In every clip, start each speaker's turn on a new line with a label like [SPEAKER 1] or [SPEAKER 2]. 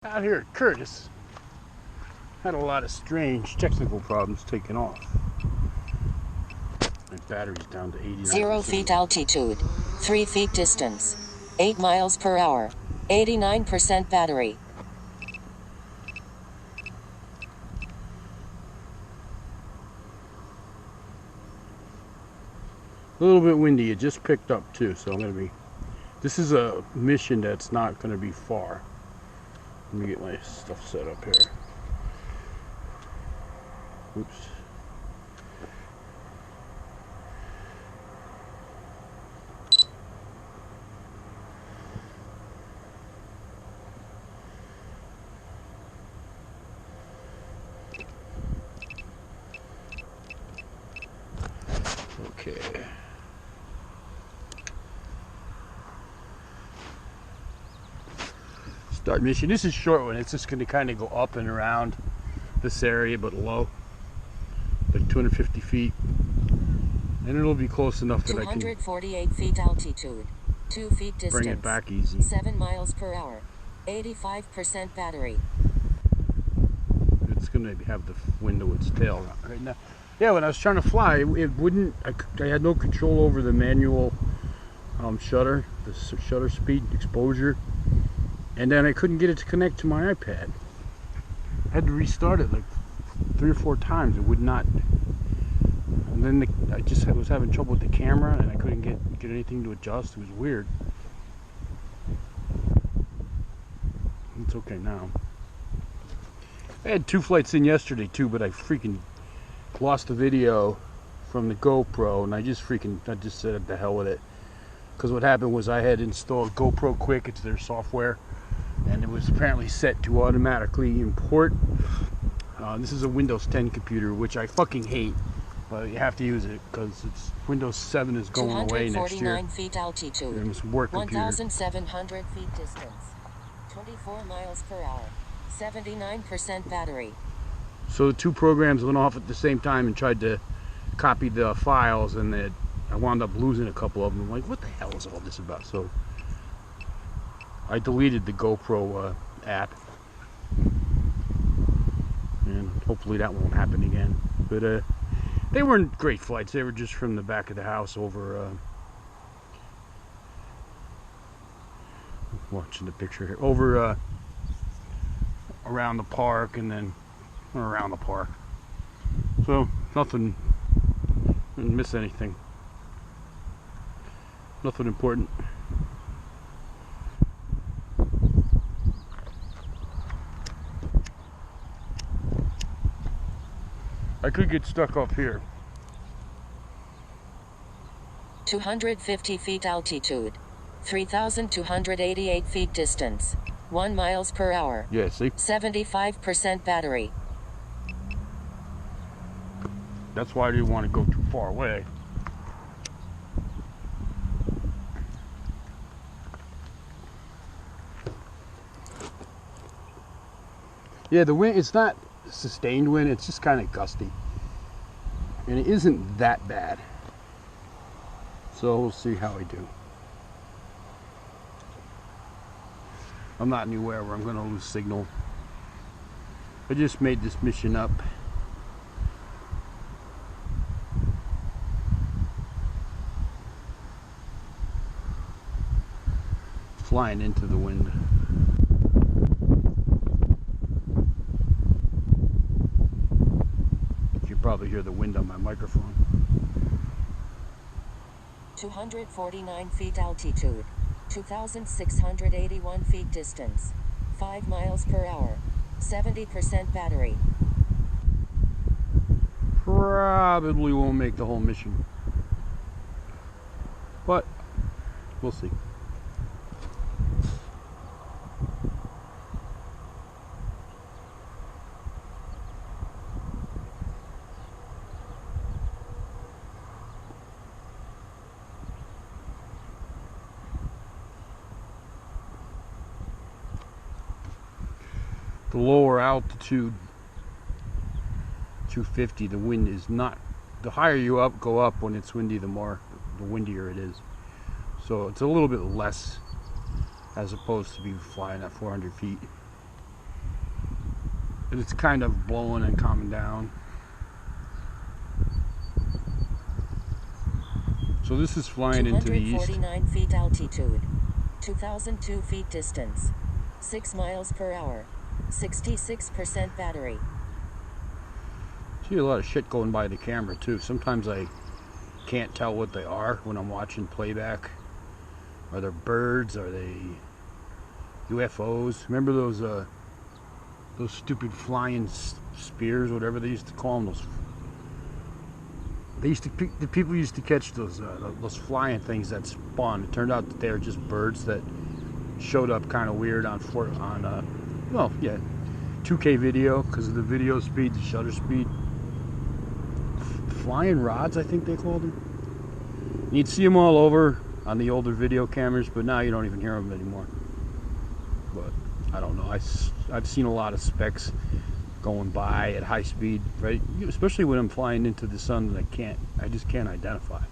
[SPEAKER 1] Out here at Curtis, had a lot of strange technical problems taking off. My battery's down to 89%.
[SPEAKER 2] 0 feet altitude, 3 feet distance, 8 miles per hour, 89% battery.
[SPEAKER 1] A little bit windy. It just picked up too, so I'm gonna be. This is a mission that's not gonna be far. Let me get my stuff set up here. Oops. Okay. Start mission. This is a short one. It's just going to kind of go up and around this area, but low, like 250 feet, and it'll be close enough that I can
[SPEAKER 2] 248 feet altitude, 2 feet distance,
[SPEAKER 1] bring it back easy.
[SPEAKER 2] 7 miles per hour, 85% battery.
[SPEAKER 1] It's going to have the wind to its tail right now. Yeah, when I was trying to fly, it wouldn't. I had no control over the manual shutter, the shutter speed, exposure. And then I couldn't get it to connect to my iPad. I had to restart it like 3 or 4 times. It would not. And then I was having trouble with the camera, and I couldn't get anything to adjust. It was weird. It's okay now. I had 2 flights in yesterday too, but I freaking lost the video from the GoPro, and I just said the hell with it. Because what happened was I had installed GoPro Quick. It's their software. And it was apparently set to automatically import. This is a Windows 10 computer, which I fucking hate, but you have to use it because it's Windows 7 is going away next year.
[SPEAKER 2] 249 feet altitude,
[SPEAKER 1] and it's work computer.
[SPEAKER 2] 1,700 feet distance, 24 miles per hour, 79% battery.
[SPEAKER 1] So the 2 programs went off at the same time and tried to copy the files, and I wound up losing a couple of them. I'm like, what the hell is all this about? So I deleted the GoPro app, and hopefully that won't happen again. But they weren't great flights. They were just from the back of the house over, watching the picture here, over around the park, and then around the park. So nothing, didn't miss anything. Nothing important. I could get stuck up here.
[SPEAKER 2] 250 feet altitude, 3,288 feet distance, 1 miles per hour.
[SPEAKER 1] Yeah, see?
[SPEAKER 2] 75% battery.
[SPEAKER 1] That's why I didn't want to go too far away. Yeah, the wind, it's not sustained wind, it's just kind of gusty. And it isn't that bad. So we'll see how I do. I'm not anywhere where I'm going to lose signal. I just made this mission up. Flying into the wind. Probably hear the wind on my microphone.
[SPEAKER 2] 249 feet altitude, 2,681 feet distance, 5 miles per hour, 70% battery.
[SPEAKER 1] Probably won't make the whole mission, but we'll see. The lower altitude, 250, the wind is not, the higher you go up when it's windy, the windier it is. So it's a little bit less as opposed to be flying at 400 feet. and it's kind of blowing and calming down. So this is flying into the east.
[SPEAKER 2] 249 feet altitude, 2,002 feet distance, 6 miles per hour, 66% battery.
[SPEAKER 1] See a lot of shit going by the camera too. Sometimes I can't tell what they are when I'm watching playback. Are they birds? Are they UFOs? Remember those stupid flying spears, whatever they used to call them? The people used to catch those flying things that spun. It turned out that they were just birds that showed up kind of weird on 2K video because of the video speed, the shutter speed. Flying rods, I think they called them. You'd see them all over on the older video cameras, but now you don't even hear them anymore. But I don't know. I've seen a lot of specks going by at high speed, right? Especially when I'm flying into the sun that I just can't identify.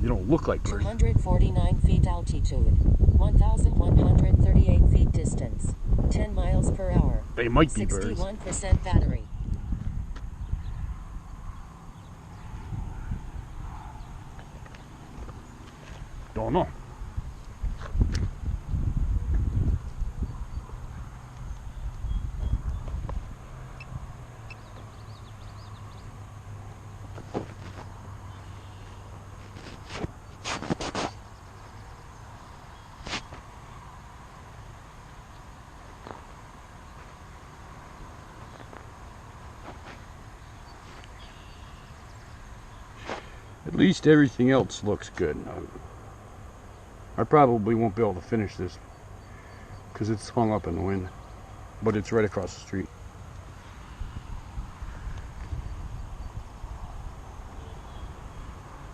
[SPEAKER 1] They don't look like birds.
[SPEAKER 2] 249 feet altitude, 1,138 feet distance, 10 miles per hour.
[SPEAKER 1] They might be birds.
[SPEAKER 2] 61% battery.
[SPEAKER 1] Don't know. At least everything else looks good. I probably won't be able to finish this because it's hung up in the wind, but it's right across the street.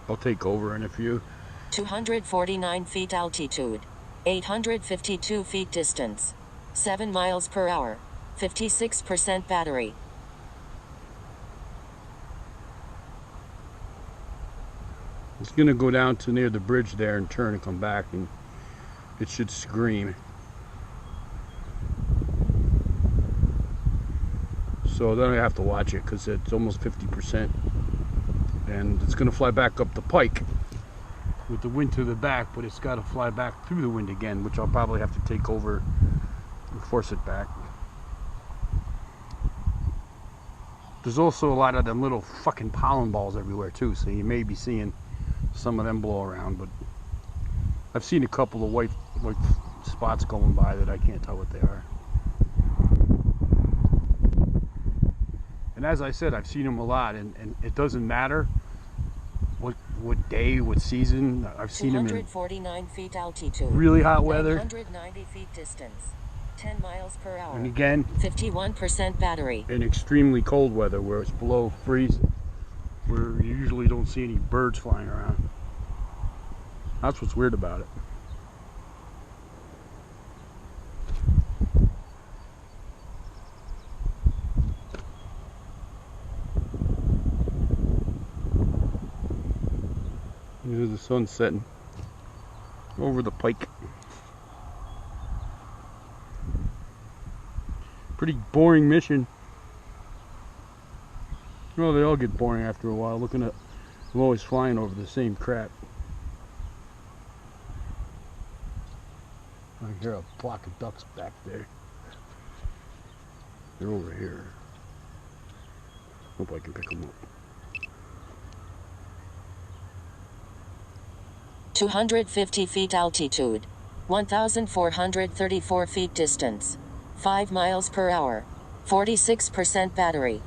[SPEAKER 1] I'll take over in a few.
[SPEAKER 2] 249 feet altitude, 852 feet distance, 7 miles per hour, 56% battery.
[SPEAKER 1] It's gonna go down to near the bridge there and turn and come back, and it should scream. So then I have to watch it because it's almost 50%, and it's gonna fly back up the pike with the wind to the back, but it's got to fly back through the wind again, which I'll probably have to take over and force it back. There's also a lot of them little fucking pollen balls everywhere too, so you may be seeing some of them blow around, but I've seen a couple of white spots going by that I can't tell what they are. And as I said, I've seen them a lot, and it doesn't matter what day, what season. I've seen them in
[SPEAKER 2] 249 feet altitude,
[SPEAKER 1] really hot weather,
[SPEAKER 2] 190 feet distance, 10 miles per hour,
[SPEAKER 1] and again
[SPEAKER 2] 51% battery.
[SPEAKER 1] in extremely cold weather where it's below freezing, where you usually don't see any birds flying around. That's what's weird about it. There's the sun setting over the pike. Pretty boring mission. Well, they all get boring after a while. I'm always flying over the same crap. I hear a flock of ducks back there. They're over here. Hope I can pick them up.
[SPEAKER 2] 250 feet altitude, 1,434 feet distance, 5 miles per hour, 46% battery.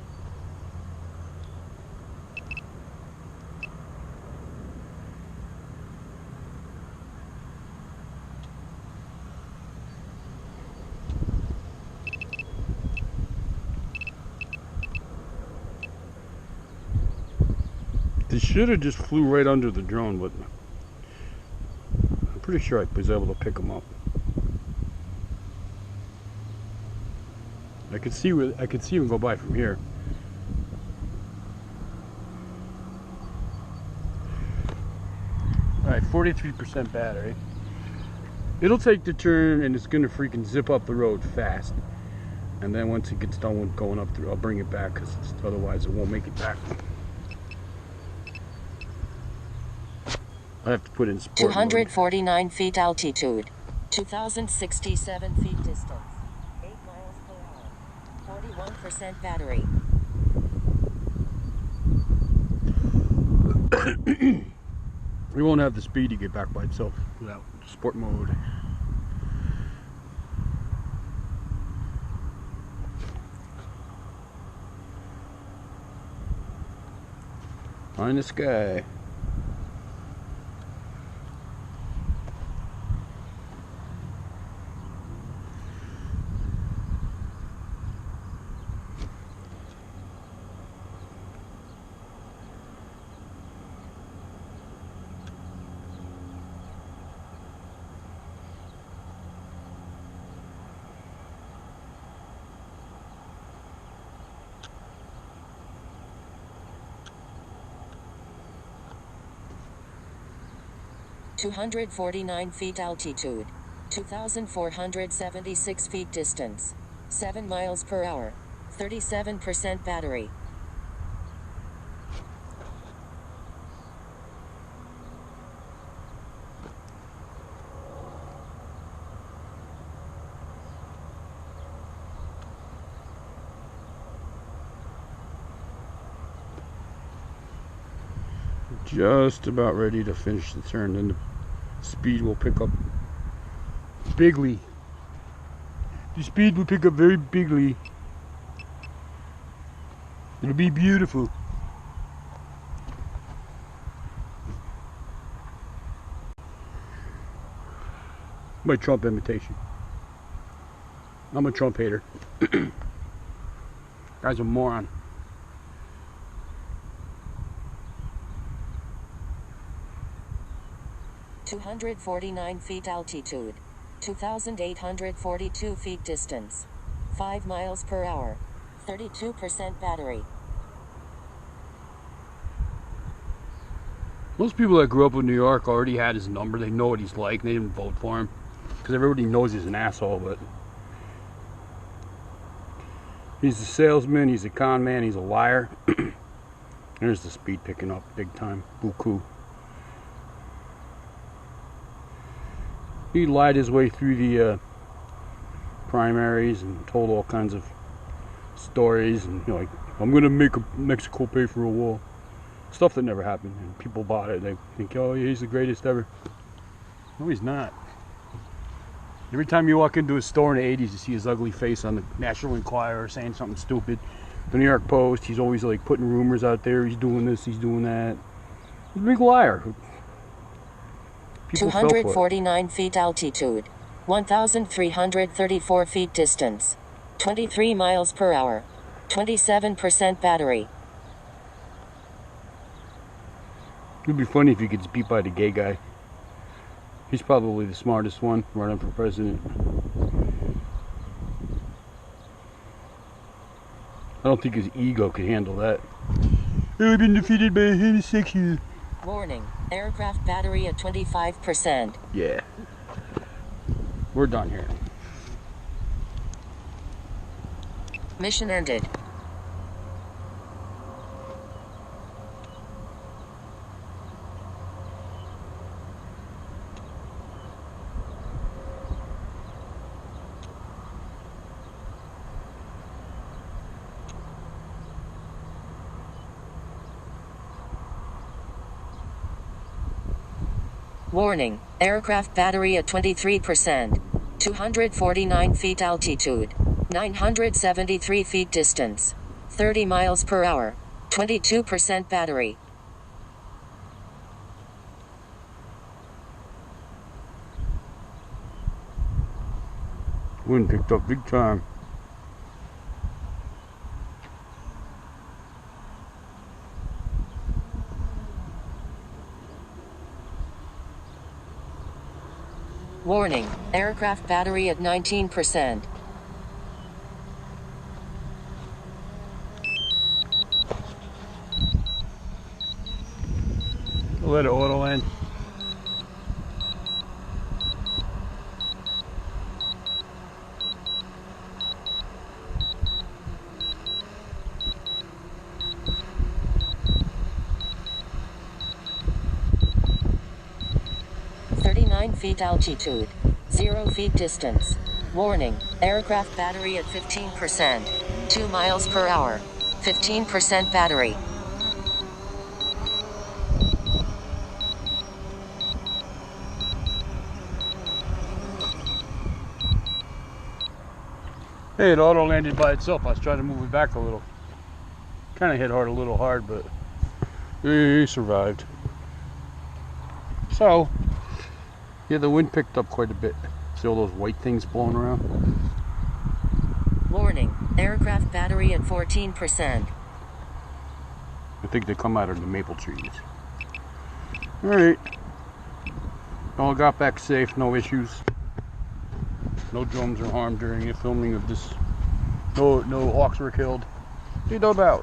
[SPEAKER 1] They should have just flew right under the drone, but I'm pretty sure I was able to pick them up. I could see them go by from here. All right, 43% battery. It'll take the turn, and it's gonna freaking zip up the road fast. And then once it gets done with going up through, I'll bring it back because otherwise it won't make it back. I have to put in sport
[SPEAKER 2] 249 mode. Feet altitude. 2,067 feet distance. 8 miles per hour. 41% battery.
[SPEAKER 1] We won't have the speed to get back by itself without sport mode. Find the sky.
[SPEAKER 2] $249 feet altitude. 2,476 feet distance. 7 miles per hour. 37% battery.
[SPEAKER 1] Just about ready to finish the turn, then the speed will pick up bigly. The speed will pick up very bigly. It'll be beautiful. My Trump imitation. I'm a Trump hater. Guy's a moron.
[SPEAKER 2] $249 feet altitude. 2,842 feet distance. 5 miles per hour. 32% battery.
[SPEAKER 1] Most people that grew up in New York already had his number. They know what he's like. They didn't vote for him because everybody knows he's an asshole. But he's a salesman. He's a con man. He's a liar. There's the speed picking up big time. Buku. He lied his way through the primaries and told all kinds of stories and like, I'm gonna make Mexico pay for a wall. Stuff that never happened, and people bought it. They think, oh, yeah, he's the greatest ever. No, he's not. Every time you walk into a store in the 80s, you see his ugly face on the National Enquirer saying something stupid. The New York Post, he's always like putting rumors out there. He's doing this, he's doing that. He's a big liar. People
[SPEAKER 2] 249 feet altitude. 1,334 feet distance. 23 miles per hour. 27% battery.
[SPEAKER 1] It'd be funny if he gets beat by the gay guy. He's probably the smartest one running for president. I don't think his ego could handle that. I've been defeated by a homosexual.
[SPEAKER 2] Warning. Aircraft battery at 25%.
[SPEAKER 1] Yeah. We're done here.
[SPEAKER 2] Mission ended. Warning. Aircraft battery at 23%. 249 feet altitude. 973 feet distance. 30 miles per hour. 22% battery.
[SPEAKER 1] Wind picked up big time.
[SPEAKER 2] Warning. Aircraft battery at 19%.
[SPEAKER 1] Let it auto land.
[SPEAKER 2] feet altitude. 0 feet distance. Warning, aircraft battery at 15%. 2 miles per hour. 15% battery.
[SPEAKER 1] Hey, it auto landed by itself. I was trying to move it back a little. Kind of hit hard, a little hard, but he survived. So, yeah, the wind picked up quite a bit. See all those white things blowing around?
[SPEAKER 2] Warning, aircraft battery at 14%.
[SPEAKER 1] I think they come out of the maple trees. Alright. All got back safe, no issues. No drones are harmed during the filming of this. No hawks were killed. You don't doubt.